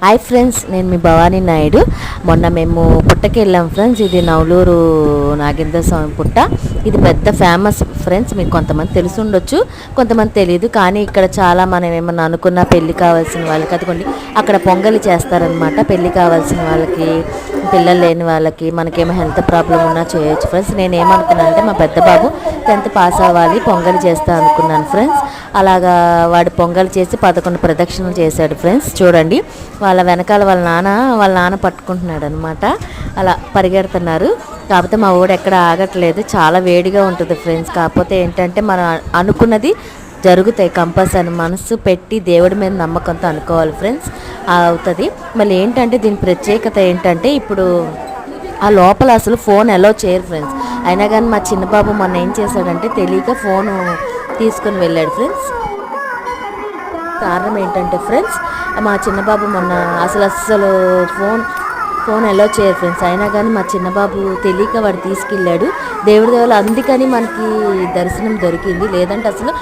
Hi friends, నేను మీ భవానీ నాయుడు. మొన్న మేము పుట్టకి వెళ్ళాం ఫ్రెండ్స్. ఇది నవలూరు నాగేంద్ర స్వామి పుట్ట. ఇది పెద్ద ఫేమస్ ఫ్రెండ్స్. మీకు కొంతమంది తెలిసి ఉండొచ్చు, కొంతమంది తెలియదు. కానీ ఇక్కడ చాలా మనం ఏమన్నా అనుకున్నా పెళ్ళి కావాల్సిన వాళ్ళకి అదిగోండి అక్కడ పొంగలి చేస్తారనమాట. పెళ్ళి కావాల్సిన వాళ్ళకి, పిల్లలు లేని వాళ్ళకి, మనకేమో హెల్త్ ప్రాబ్లం ఉన్నా చేయొచ్చు ఫ్రెండ్స్. నేను ఏమనుకున్నాను అంటే మా పెద్ద బాబు 10th పాస్ అవ్వాలి, పొంగలి చేస్తా అనుకున్నాను ఫ్రెండ్స్. అలాగా వాడు పొంగలి చేసి 11 ప్రదక్షిణలు చేశాడు ఫ్రెండ్స్. చూడండి, వాళ్ళ వెనకాల వాళ్ళ నాన్న పట్టుకుంటున్నాడు అనమాట. అలా పరిగెడుతున్నారు. కాకపోతే మా ఊడు ఎక్కడ ఆగట్లేదు. చాలా వేడిగా ఉంటుంది ఫ్రెండ్స్. కాకపోతే ఏంటంటే మనం అనుకున్నది జరుగుతాయి కంపల్సరీ. మనసు పెట్టి దేవుడి మీద నమ్మకంతో అనుకోవాలి ఫ్రెండ్స్, అవుతుంది. మళ్ళీ ఏంటంటే దీని ప్రత్యేకత ఏంటంటే, ఇప్పుడు ఆ లోపల అసలు ఫోన్ అలౌ చేయరు ఫ్రెండ్స్. అయినా కానీ మా చిన్నబాబు మొన్న ఏం చేశాడంటే తెలియక ఫోను తీసుకుని వెళ్ళాడు ఫ్రెండ్స్. కారణం ఏంటంటే ఫ్రెండ్స్, మా చిన్నబాబు మొన్న అసలు ఫోన్ అలౌ చేయరు ఫ్రెండ్స్. అయినా కానీ మా చిన్నబాబు తెలియక వాడు తీసుకెళ్ళాడు. దేవుడి దేవుళ్ళు అందుకని మనకి దర్శనం దొరికింది. లేదంటే అసలు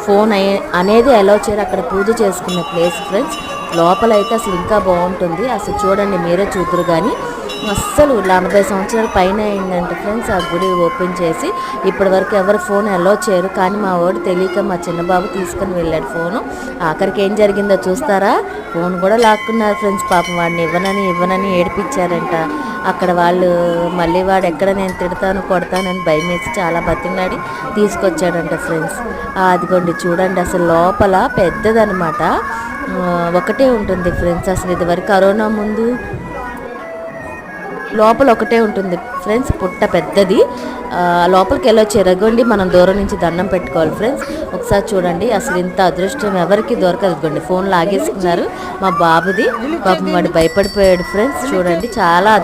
ఫోన్ అనేది అలౌ చేయరు. అక్కడ పూజ చేసుకున్న ప్లేస్ ఫ్రెండ్స్. లోపల అయితే అసలు ఇంకా బాగుంటుంది. అసలు చూడండి, మీరే చూద్దరు. కానీ అస్సలు 40 సంవత్సరాల పైన అయిందంటే ఫ్రెండ్స్ ఆ గుడి ఓపెన్ చేసి. ఇప్పటి వరకు ఎవరు ఫోన్ అలౌ చేయరు. కానీ మా వాడు తెలియక మా చిన్నబాబు తీసుకుని వెళ్ళాడు ఫోను. ఆఖరికి ఏం జరిగిందో చూస్తారా? ఫోన్ కూడా లాక్కున్నారు ఫ్రెండ్స్. పాపం వాడిని ఇవ్వనని ఏడిపించారంట. అక్కడ వాళ్ళు మళ్ళీ వాడు ఎక్కడ నేను తిడతాను కొడతానని భయం వేసి చాలా బతిమలాడి తీసుకొచ్చాడంట ఫ్రెండ్స్. అదిగోండి చూడండి, అసలు లోపల పెద్దదనమాట. ఒకటే ఉంటుంది ఫ్రెండ్స్. అసలు ఇదివరకు కరోనా ముందు లోపల ఒకటే ఉంటుంది ఫ్రెండ్స్. పుట్ట పెద్దది. లోపలికి వెళ్ళి చెరగొండి మనం దూరం నుంచి దండం పెట్టుకోవాలి ఫ్రెండ్స్. ఒకసారి చూడండి, అసలు ఇంత అదృష్టం ఎవరికి దొరకదుగోండి. ఫోన్ లాగేసుకున్నారు మా బాబుది. పాపం వాడు భయపడిపోయాడు ఫ్రెండ్స్. చూడండి, చాలా